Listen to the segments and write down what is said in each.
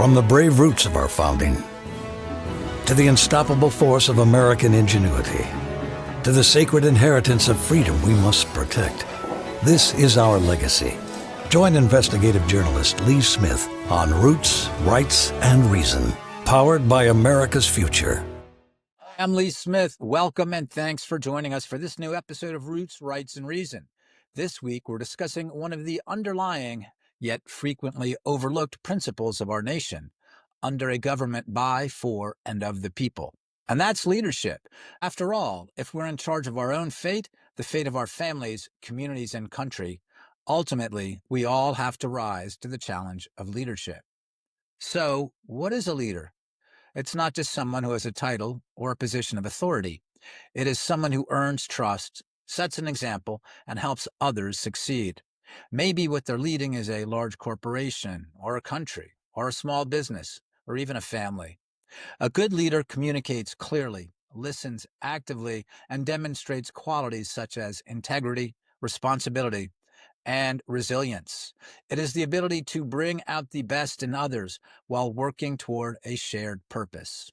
From the brave roots of our founding, to the unstoppable force of American ingenuity, to the sacred inheritance of freedom we must protect, this is our legacy. Join investigative journalist Lee Smith on Roots, Rights, and Reason, powered by America's Future. I'm Lee Smith. Welcome and thanks for joining us for this new episode of Roots, Rights, and Reason. This week, we're discussing one of the underlying, yet frequently overlooked principles of our nation, under a government by, for, and of the people. And that's leadership. After all, if we're in charge of our own fate, the fate of our families, communities, and country, ultimately, we all have to rise to the challenge of leadership. So, what is a leader? It's not just someone who has a title or a position of authority. It is someone who earns trust, sets an example, and helps others succeed. Maybe what they're leading is a large corporation, or a country, or a small business, or even a family. A good leader communicates clearly, listens actively, and demonstrates qualities such as integrity, responsibility, and resilience. It is the ability to bring out the best in others while working toward a shared purpose.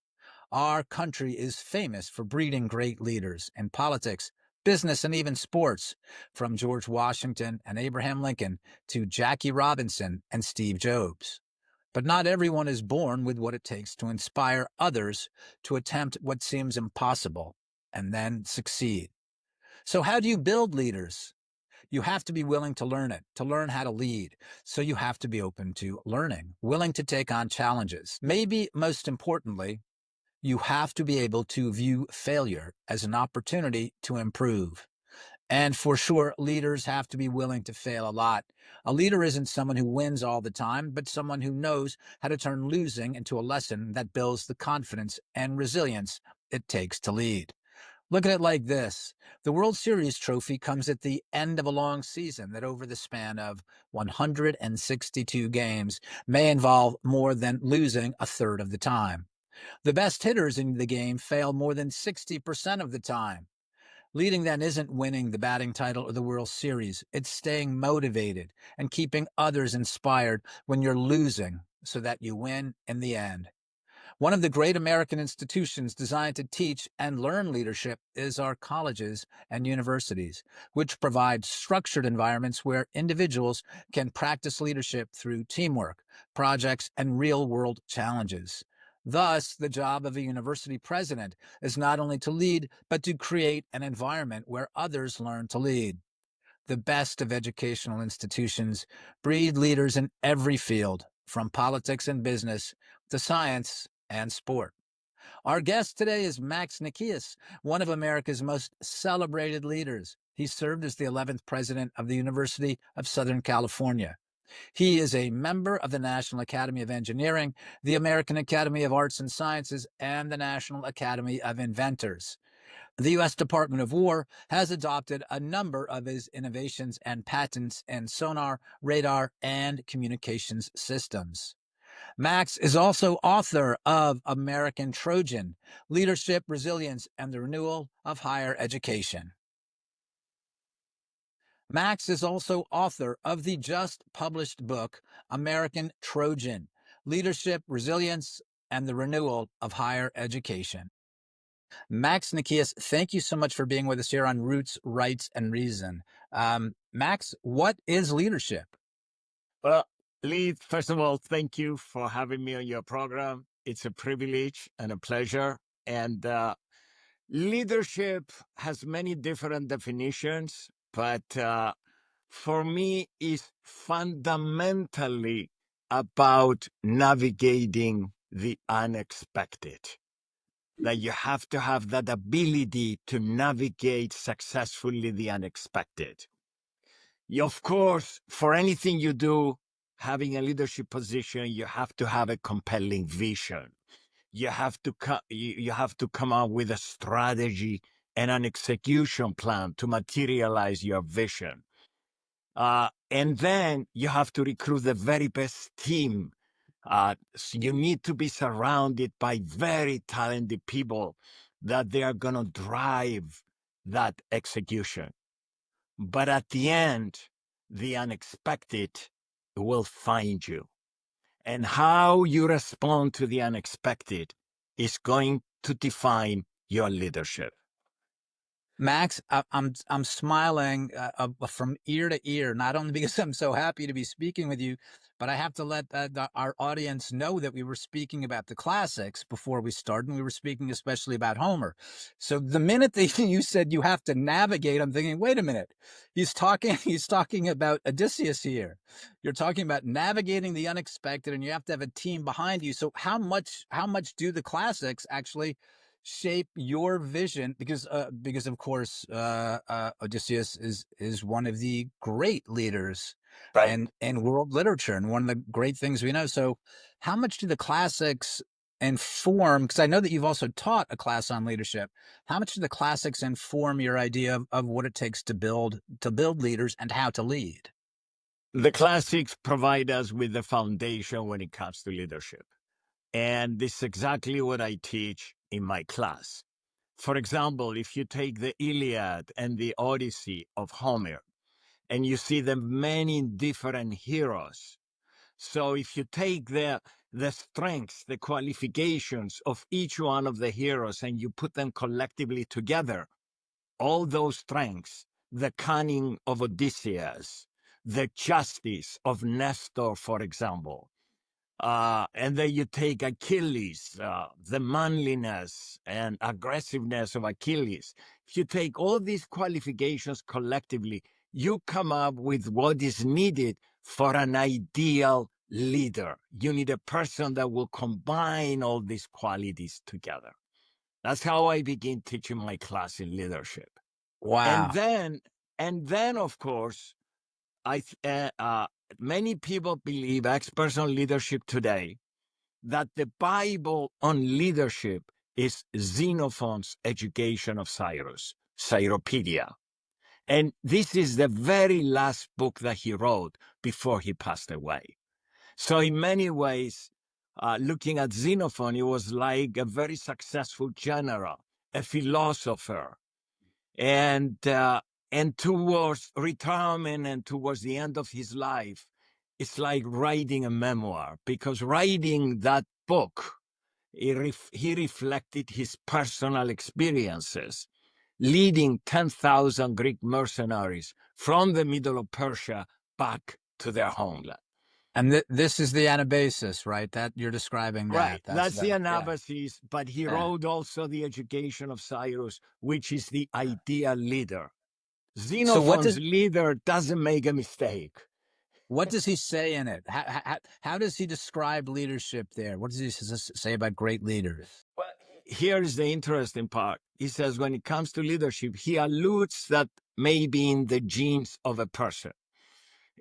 Our country is famous for breeding great leaders in politics, business, and even sports, from George Washington and Abraham Lincoln to Jackie Robinson and Steve Jobs. But not everyone is born with what it takes to inspire others to attempt what seems impossible and then succeed. So how do you build leaders? You have to be willing to learn it, to learn how to lead. So you have to be open to learning, willing to take on challenges. Maybe most importantly, you have to be able to view failure as an opportunity to improve. And for sure, leaders have to be willing to fail a lot. A leader isn't someone who wins all the time, but someone who knows how to turn losing into a lesson that builds the confidence and resilience it takes to lead. Look at it like this. The World Series trophy comes at the end of a long season that over the span of 162 games may involve more than losing a third of the time. The best hitters in the game fail more than 60% of the time. Leading then isn't winning the batting title or the World Series. It's staying motivated and keeping others inspired when you're losing so that you win in the end. One of the great American institutions designed to teach and learn leadership is our colleges and universities, which provide structured environments where individuals can practice leadership through teamwork, projects, and real-world challenges. Thus, the job of a university president is not only to lead, but to create an environment where others learn to lead. The best of educational institutions breed leaders in every field, from politics and business to science and sport. Our guest today is Max Nikias, one of America's most celebrated leaders. He served as the 11th president of the University of Southern California. He is a member of the National Academy of Engineering, the American Academy of Arts and Sciences, and the National Academy of Inventors. The U.S. Department of War has adopted a number of his innovations and patents in sonar, radar, and communications systems. Max is also author of American Trojan, Leadership, Resilience, and the Renewal of Higher Education. Max is also author of the just published book, American Trojan, Leadership, Resilience, and the Renewal of Higher Education. Max Nikias, thank you so much for being with us here on Roots, Rights, and Reason. Max, what is leadership? Well, Lee, first of all, thank you for having me on your program. It's a privilege and a pleasure. And leadership has many different definitions, but for me, it's fundamentally about navigating the unexpected. That you have to have that ability to navigate successfully the unexpected. Of course, for anything you do, having a leadership position, you have to have a compelling vision. You have to you have to come up with a strategy and an execution plan to materialize your vision. And then you have to recruit the very best team. So you need to be surrounded by very talented people that they are going to drive that execution. But at the end, the unexpected will find you. And how you respond to the unexpected is going to define your leadership. Max, I'm smiling from ear to ear, not only because I'm so happy to be speaking with you, but I have to let our audience know that we were speaking about the classics before we started, and we were speaking especially about Homer. So the minute that you said you have to navigate, I'm thinking, wait a minute, he's talking about Odysseus here. You're talking about navigating the unexpected, and you have to have a team behind you. So how much do the classics actually shape your vision? Because of course Odysseus is one of the great leaders Right. in world literature, and one of the great things we know. So how much do the classics inform, because I know that you've also taught a class on leadership, how much do the classics inform your idea of what it takes to build leaders and how to lead? The classics provide us with the foundation when it comes to leadership. And this is exactly what I teach in my class. For example, if you take the Iliad and the Odyssey of Homer, and you see the many different heroes. So if you take the strengths, the qualifications of each one of the heroes, and you put them collectively together, all those strengths, the cunning of Odysseus, the justice of Nestor, for example, and then you take Achilles, the manliness and aggressiveness of Achilles. If you take all these qualifications collectively, you come up with what is needed for an ideal leader. You need a person that will combine all these qualities together. That's how I begin teaching my class in leadership. Wow. And then, of course, many people believe, experts on leadership today, that the Bible on leadership is Xenophon's Education of Cyrus, Cyropedia. And this is the very last book that he wrote before he passed away. So in many ways, looking at Xenophon, he was like a very successful general, a philosopher. And towards retirement and towards the end of his life, it's like writing a memoir, because writing that book, he reflected his personal experiences, leading 10,000 Greek mercenaries from the middle of Persia back to their homeland. And this is the Anabasis, right? That you're describing that. Right, that's the yeah. Anabasis, but he wrote also the Education of Cyrus, which is the ideal leader. Xenophon's leader doesn't make a mistake. What does he say in it? How does he describe leadership there? What does he say about great leaders? Well, here's the interesting part. He says when it comes to leadership, he alludes that maybe in the genes of a person.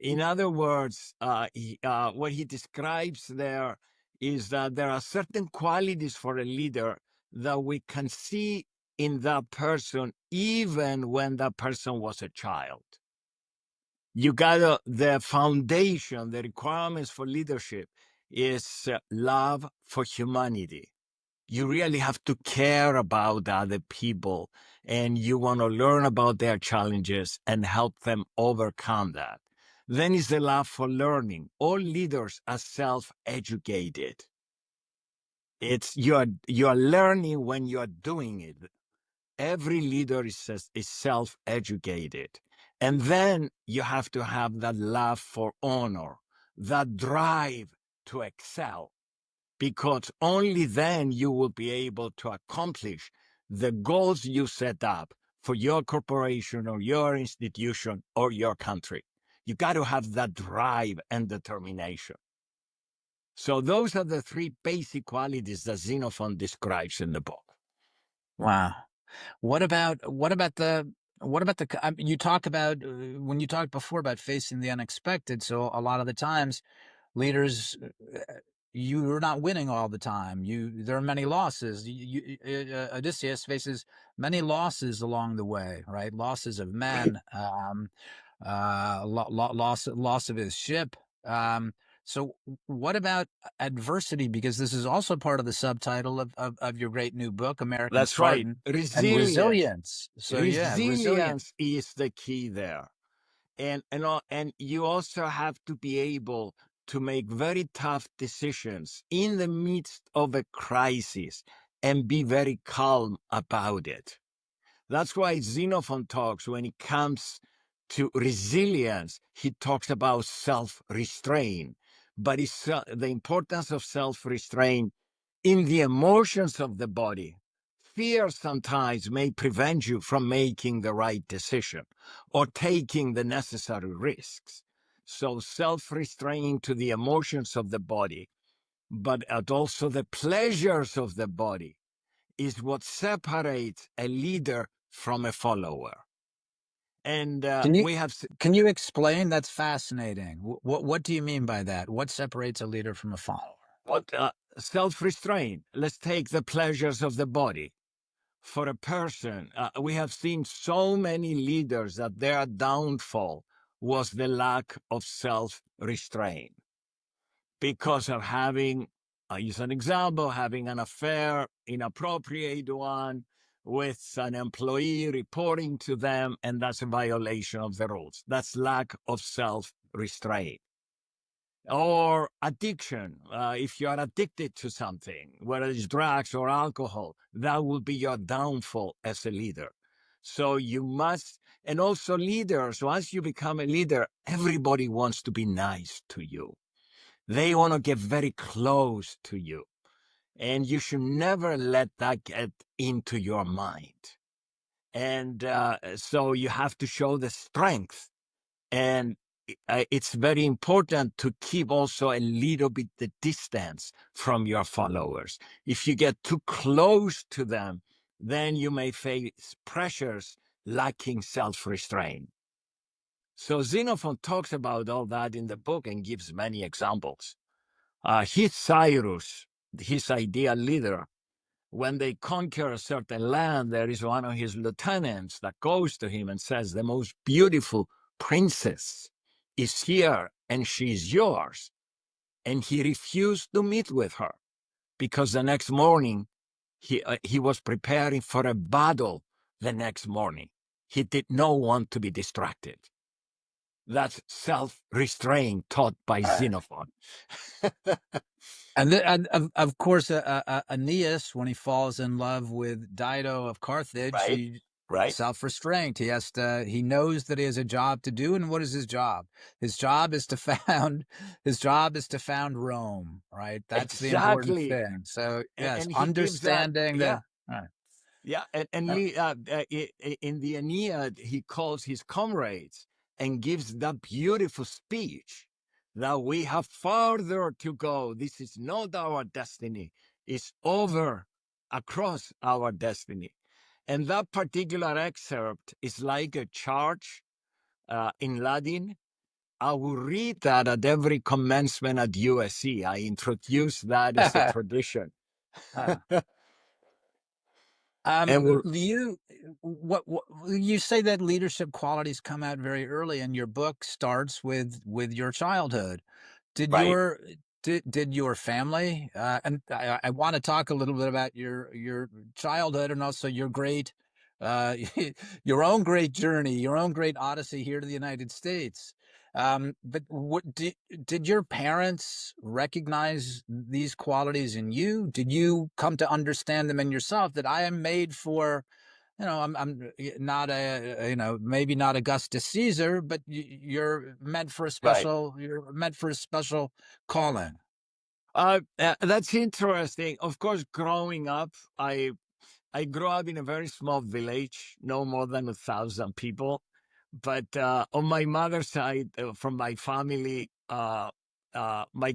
In other words, what he describes there is that there are certain qualities for a leader that we can see in that person even when that person was a child. You got the foundation, the requirements for leadership is love for humanity. You really have to care about other people, and you want to learn about their challenges and help them overcome that. Then is the love for learning. All leaders are self-educated. It's you are learning when you are doing it. Every leader is self-educated. And then you have to have that love for honor, that drive to excel, because only then you will be able to accomplish the goals you set up for your corporation or your institution or your country. You got to have that drive and determination. So those are the three basic qualities that Xenophon describes in the book. Wow. What about the you talk about when you talked before about facing the unexpected? So a lot of the times leaders, you're not winning all the time. There are many losses. Odysseus faces many losses along the way, right? Losses of men, loss of his ship. So what about adversity? Because this is also part of the subtitle of your great new book, American That's right. Spartan, and Resilience. So resilience is the key there. And you also have to be able to make very tough decisions in the midst of a crisis and be very calm about it. That's why Xenophon talks, when it comes to resilience, he talks about self-restraint. But it's the importance of self-restraint in the emotions of the body. Fear sometimes may prevent you from making the right decision or taking the necessary risks. So self-restraint to the emotions of the body, but also the pleasures of the body, is what separates a leader from a follower. And Can you we have can you explain? That's fascinating. What do you mean by that? What separates a leader from a follower? what self-restraint. Let's take the pleasures of the body. For a person, we have seen so many leaders that their downfall was the lack of self-restraint because of having, I use an example, having an affair, inappropriate one, with an employee, reporting to them, and that's a violation of the rules. That's lack of self-restraint. Or addiction. If you are addicted to something, whether it's drugs or alcohol, that will be your downfall as a leader. So you must, and also leaders, once you become a leader, everybody wants to be nice to you. They want to get very close to you. And you should never let that get into your mind. And so you have to show the strength. And it's very important to keep also a little bit the distance from your followers. If you get too close to them, then you may face pressures lacking self-restraint. So Xenophon talks about all that in the book and gives many examples. His Cyrus, his ideal leader, when they conquer a certain land, there is one of his lieutenants that goes to him and says, the most beautiful princess is here and she's yours. And he refused to meet with her because the next morning he was preparing for a battle the next morning. He did not want to be distracted. That's self-restraint taught by Xenophon. And of course, Aeneas, when he falls in love with Dido of Carthage, Right, he right. self-restraint. He knows that he has a job to do, and what is his job? His job is to found Rome. Right, that's the important Exactly. thing. So yes, And he gives that, understanding yeah. the. Right. Yeah, Uh, in the Aeneid, he calls his comrades and gives that beautiful speech that we have farther to go. This is not our destiny. It's over across our destiny. And that particular excerpt is like a charge in Latin. I will read that at every commencement at USC. I introduce that as a tradition. uh, And we'll, what you say that leadership qualities come out very early, and your book starts with your childhood. Did right, your did your family and I want to talk a little bit about your childhood and also your great uh, your own great journey, your own great odyssey here to the United States. But did your parents recognize these qualities in you? Did you come to understand them in yourself, that I am made for, I'm not maybe not Augustus Caesar, but right. you're meant for a special calling. That's interesting. Of course, growing up, I grew up in a very small village, no more than 1,000 people. But on my mother's side, from my family, my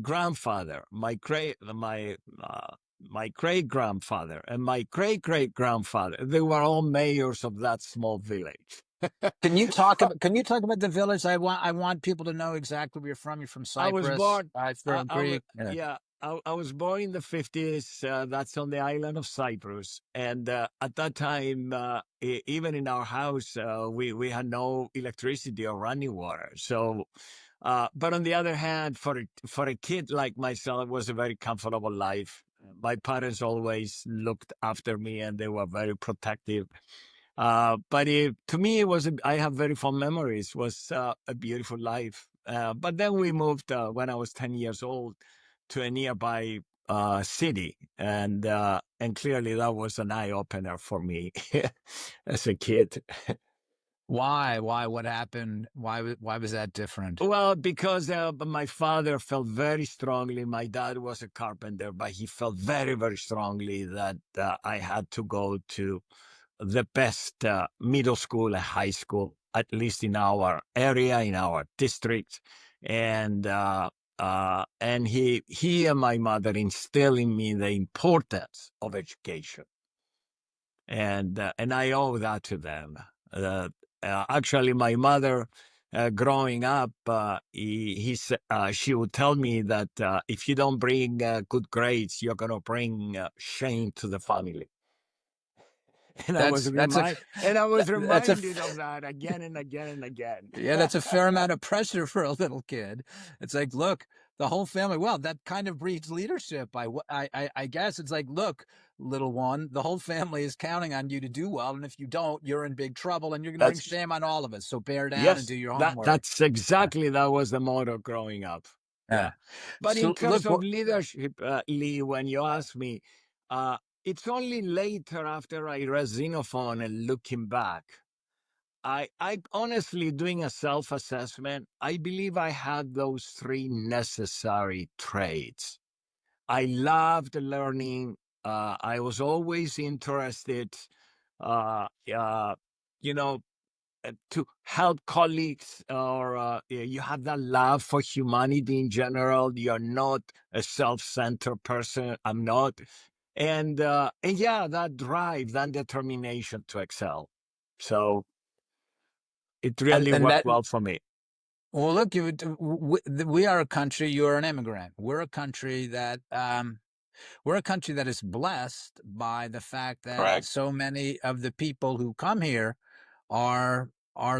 grandfather, my great grandfather, and my great great grandfather, they were all mayors of that small village. Can you talk about the village? I want people to know exactly where you're from. You're from I was Cyprus. born. I'm from I was, Greek. Yeah. yeah. I was born in the 50s. That's on the island of Cyprus, and at that time, even in our house, we had no electricity or running water. So, but on the other hand, for a kid like myself, it was a very comfortable life. My parents always looked after me, and they were very protective. But to me, I have very fond memories. It was a beautiful life. But then we moved when I was 10 years old to a nearby city, and clearly that was an eye opener for me as a kid. Why? What happened? Why was that different? Well, because my father felt very strongly. My dad was a carpenter, but he felt very, very strongly that I had to go to the best middle school and high school, at least in our area, in our district, and he and my mother instilled in me the importance of education, and I owe that to them. Actually, my mother. Growing up, she would tell me that if you don't bring good grades, you're going to bring shame to the family. And I was That's a that's a reminded of that again and again and again. yeah, that's a fair amount of pressure for a little kid. It's like, look, the whole family. Well, that kind of breeds leadership. I guess it's like, look, little one, the whole family is counting on you to do well, and if you don't, you're in big trouble, and you're going to bring That's shame on all of us. So bear down and yes, do your homework. that's exactly that was the motto growing up. Yeah, but in So terms look, of leadership, Lee, when you ask me, it's only later after I read Xenophon and looking back. I honestly, doing a self-assessment, I believe I had those three necessary traits. I loved learning. I was always interested, uh, uh, you know, to help colleagues, or you have that love for humanity in general. You're not a self-centered person. I'm not. And yeah, that drive, that determination to excel. So it really and worked that well for me. well, look, we are a country. You're an immigrant. We're a country that is blessed by the fact that Correct. so many of the people who come here are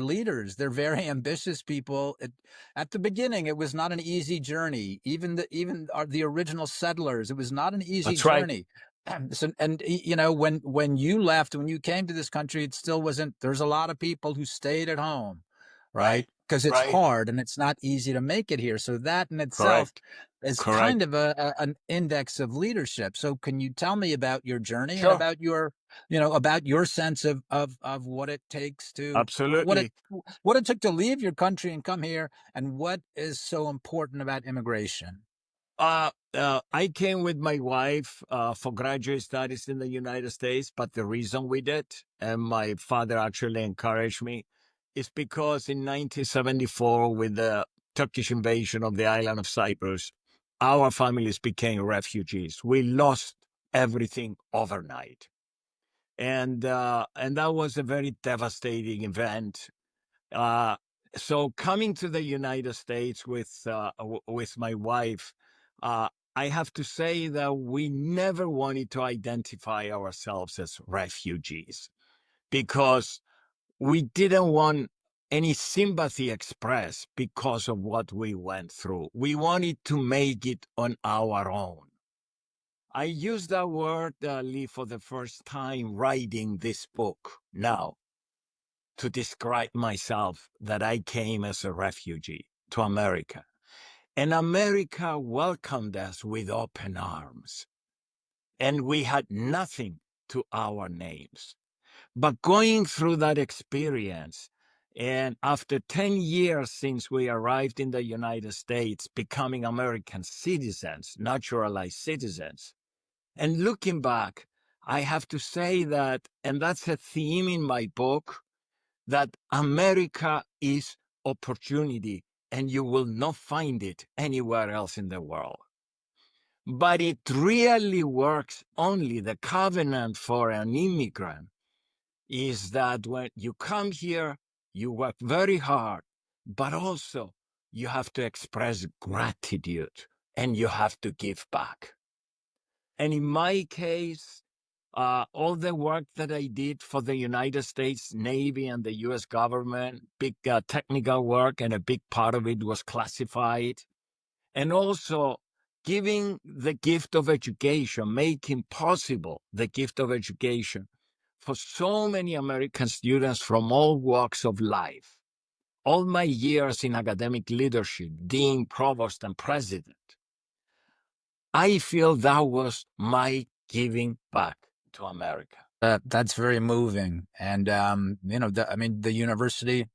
leaders. They're very ambitious people. At the beginning, it was not an easy journey. Even the original settlers, it was not an easy That's right. journey. So, and you know, when you left, when you came to this country, it still wasn't. There's a lot of people who stayed at home, right? Right. Because it's Right. hard and it's not easy to make it here. So that in itself Correct. is Correct. kind of an index of leadership. So can you tell me about your journey and Sure. about your sense of what it takes to Absolutely. what it took to leave your country and come here, and what is so important about immigration? I came with my wife for graduate studies in the United States, but the reason we did, and my father actually encouraged me, is because in 1974, with the Turkish invasion of the island of Cyprus, our families became refugees. We lost everything overnight, and that was a very devastating event. Uh, so coming to the United States with my wife, uh, I have to say that we never wanted to identify ourselves as refugees because we didn't want any sympathy expressed because of what we went through. We wanted to make it on our own. I use that word, Lee, for the first time writing this book now, to describe myself, that I came as a refugee to America. And America welcomed us with open arms. And we had nothing to our names. But going through that experience, and after 10 years since we arrived in the United States, becoming American citizens, naturalized citizens, and looking back, I have to say that, and that's a theme in my book, that America is opportunity and you will not find it anywhere else in the world. But it really works only, the covenant for an immigrant is that when you come here, you work very hard, but also you have to express gratitude and you have to give back. And in my case, all the work that I did for the United States Navy and the US government, big technical work, and a big part of it was classified. And also giving the gift of education, making possible the gift of education for so many American students from all walks of life. all my years in academic leadership, dean, provost, and president, I feel that was my giving back to America. That's very moving. And, the university,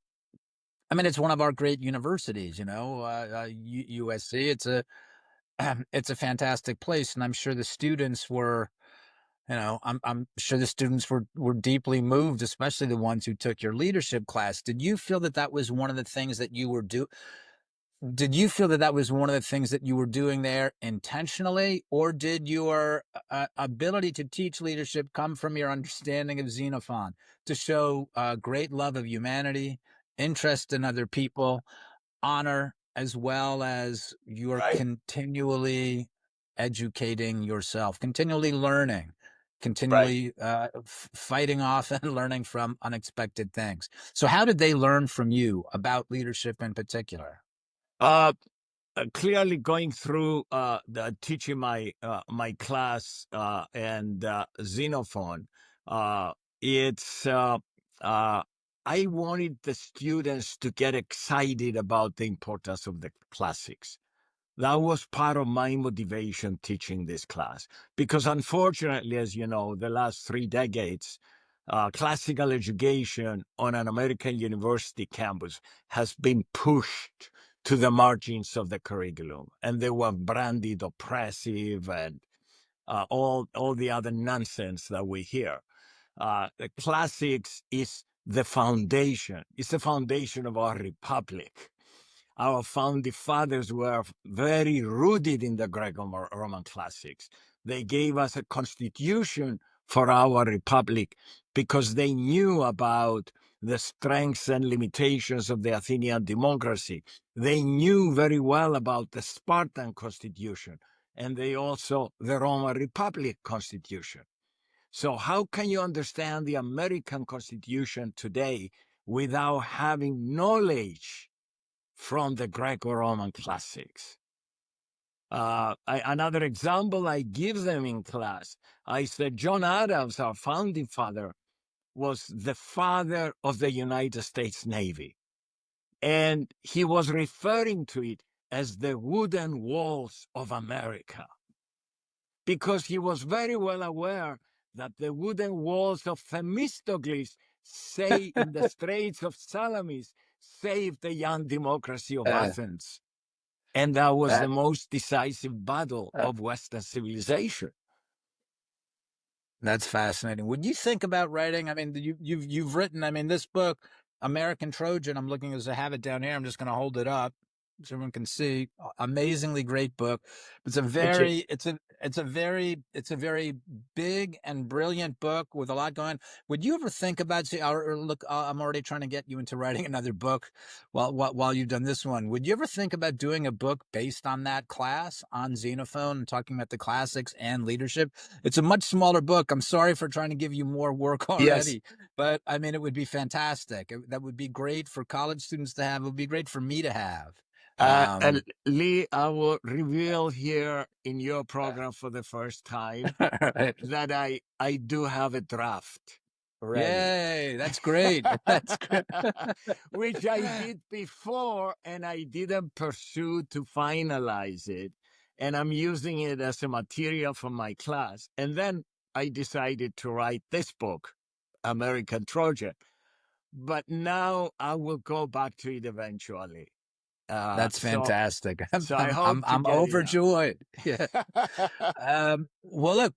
it's one of our great universities, USC. It's a fantastic place. And I'm sure the students were, I'm sure the students were deeply moved, especially the ones who took your leadership class. Did you feel that that was one of the things that you were Did you feel that that was one of the things that you were doing there intentionally, or did your ability to teach leadership come from your understanding of Xenophon to show great love of humanity, interest in other people, honor, as well as you're Right. continually educating yourself, continually learning, Right. continually fighting off and learning from unexpected things? So, how did they learn from you about leadership in particular? Clearly going through the teaching my class and Xenophon, it's I wanted the students to get excited about the importance of the classics. That was part of my motivation teaching this class, because unfortunately, as you know, the last 3 decades, classical education on an American university campus has been pushed to the margins of the curriculum, and they were branded oppressive and all the other nonsense that we hear. The classics is the foundation. It's the foundation of our republic. Our founding fathers were very rooted in the Greco-Roman classics. They gave us a constitution for our republic because they knew about the strengths and limitations of the Athenian democracy. They knew very well about the Spartan constitution, and they also the Roman Republic constitution. So how can you understand the American Constitution today without having knowledge from the Greco-Roman classics? Another example I give them in class, I said John Adams, our founding father, was the father of the United States Navy. And he was referring to it as the wooden walls of America, because he was very well aware that the wooden walls of Themistocles, say in the Straits of Salamis, saved the young democracy of Uh, Athens. And that was the that most decisive battle uh, of Western civilization. that's fascinating. Would you think about writing? You've written. This book, American Trojan. I'm looking as I have it down here. I'm just going to hold it up so everyone can see. Amazingly great book. It's a Thank you. very, it's a very big and brilliant book with a lot going on. Would you ever think about, look, I'm already trying to get you into writing another book while you've done this one. Would you ever think about doing a book based on that class on Xenophon and talking about the classics and leadership? It's a much smaller book. I'm sorry for trying to give you more work Yes. already, but it would be fantastic. That would be great for college students to have. It would be great for me to have. And Lee, I will reveal here in your program for the first time that I do have a draft ready. Yay, that's great. That's great. Which I did before, and I didn't pursue to finalize it. And I'm using it as a material for my class. And then I decided to write this book, American Trojan. But now I will go back to it eventually. That's So fantastic. so I hope to I'm get it overjoyed. Yeah. out. Well, look,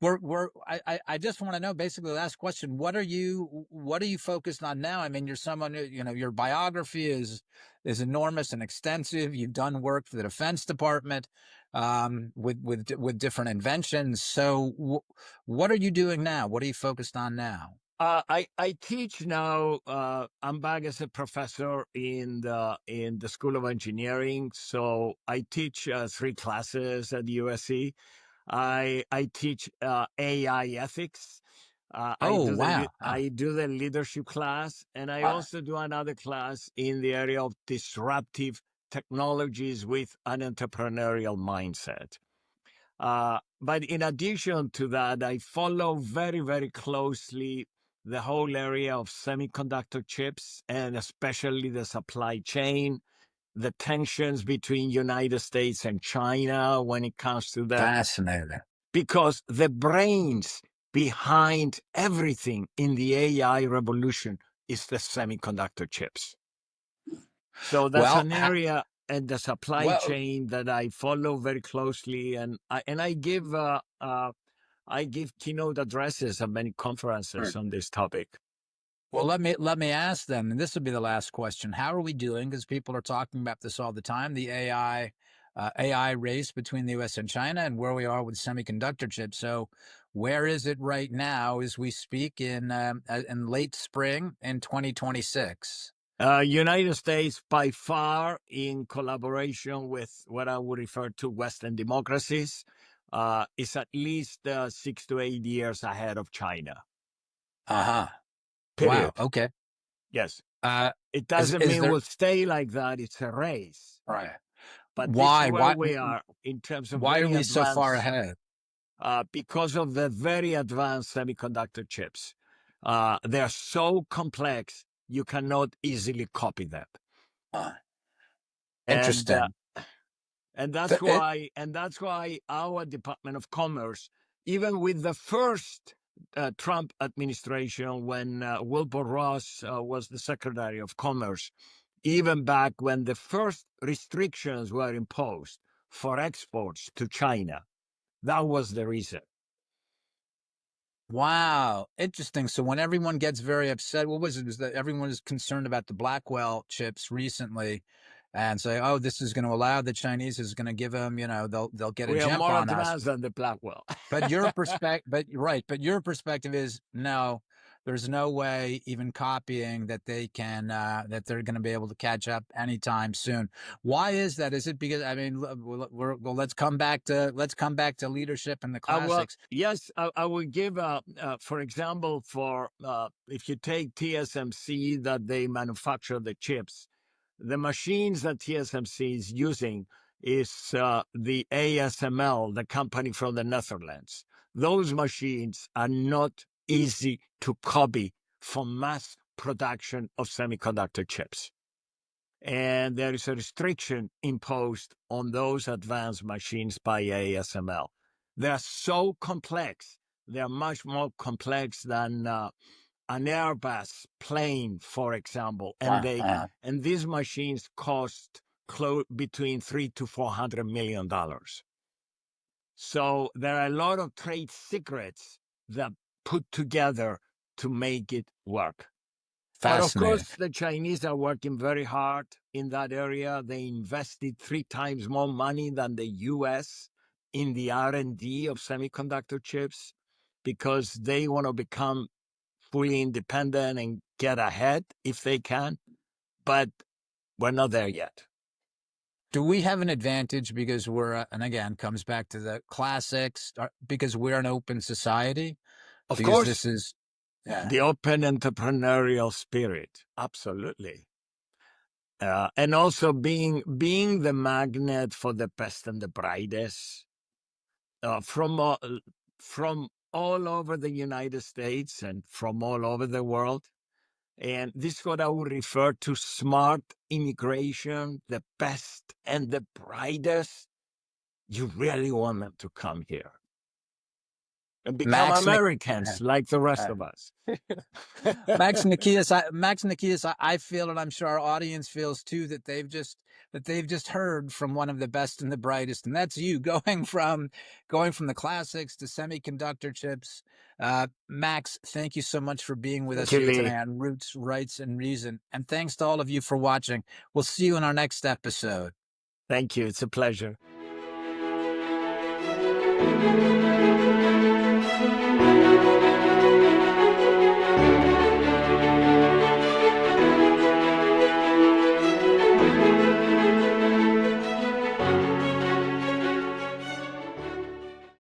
I just want to know, basically, the last question. What are you focused on now? You're someone who, your biography is enormous and extensive. You've done work for the Defense Department, with different inventions. So what are you doing now? What are you focused on now? I teach now. I'm back as a professor in the School of Engineering. So I teach 3 classes at USC. I teach AI ethics. Oh, wow. I do the leadership class, and I also do another class in the area of disruptive technologies with an entrepreneurial mindset. But in addition to that, I follow very, very closely the whole area of semiconductor chips, and especially the supply chain, the tensions between United States and China when it comes to that. Fascinating. Because the brains behind everything in the AI revolution is the semiconductor chips. So that's Well, an area and the supply well, chain that I follow very closely, and I give keynote addresses at many conferences on this topic. well, let me ask then, and this will be the last question. How are we doing? Because people are talking about this all the time, the AI race between the US and China and where we are with semiconductor chips. So where is it right now as we speak in late spring in 2026? United States, by far, in collaboration with what I would refer to Western democracies, is at least 6 to 8 years ahead of China. Uh-huh. Period. Wow. Okay. Yes. Uh, It doesn't is mean there we'll stay like that. It's a race. right? But this Why? is where we are in terms of Why are very we so far advanced, ahead? because of the very advanced semiconductor chips. They're so complex, you cannot easily copy them. And Interesting. and that's Th- it- why our Department of Commerce, even with the first Trump administration, when Wilbur Ross was the Secretary of Commerce, even back when the first restrictions were imposed for exports to China, that was the reason. Wow, interesting. So when everyone gets very upset, what was it? Was that everyone is concerned about the Blackwell chips recently, and say, "Oh, this is going to allow the Chinese is going to give them, they'll get a We are jump more on us." advanced than the Blackwell. But your your perspective is no, there's no way even copying that they can that they're going to be able to catch up anytime soon. Why is that? Is it because let's come back to leadership and the classics. Yes, I will give, for example, if you take TSMC, that they manufacture the chips, the machines that TSMC is using is the ASML, the company from the Netherlands. Those machines are not easy to copy for mass production of semiconductor chips. And there is a restriction imposed on those advanced machines by ASML. They're so complex. They're much more complex than an Airbus plane, for example, and these machines cost between $300 to $400 million. So there are a lot of trade secrets that put together to make it work. But of Fascinating. course, the Chinese are working very hard in that area. They invested 3 times more money than the U.S. in the R&D of semiconductor chips, because they want to become fully independent and get ahead if they can. But we're not there yet. Do we have an advantage because we're, and again, comes back to the classics, because we're an open society? Of Because course, this is the open entrepreneurial spirit, absolutely. And also being the magnet for the best and the brightest from all over the United States and from all over the world. And this is what I would refer to smart immigration, the best and the brightest. You really want them to come here and become Americans like the rest of us. Max Nikias, I feel, and I'm sure our audience feels too, that they've just heard from one of the best and the brightest, and that's you, going from the classics to semiconductor chips. Max, thank you so much for being with us here today on Roots, Rights, and Reason, and thanks to all of you for watching. We'll see you in our next episode. Thank you. It's a pleasure.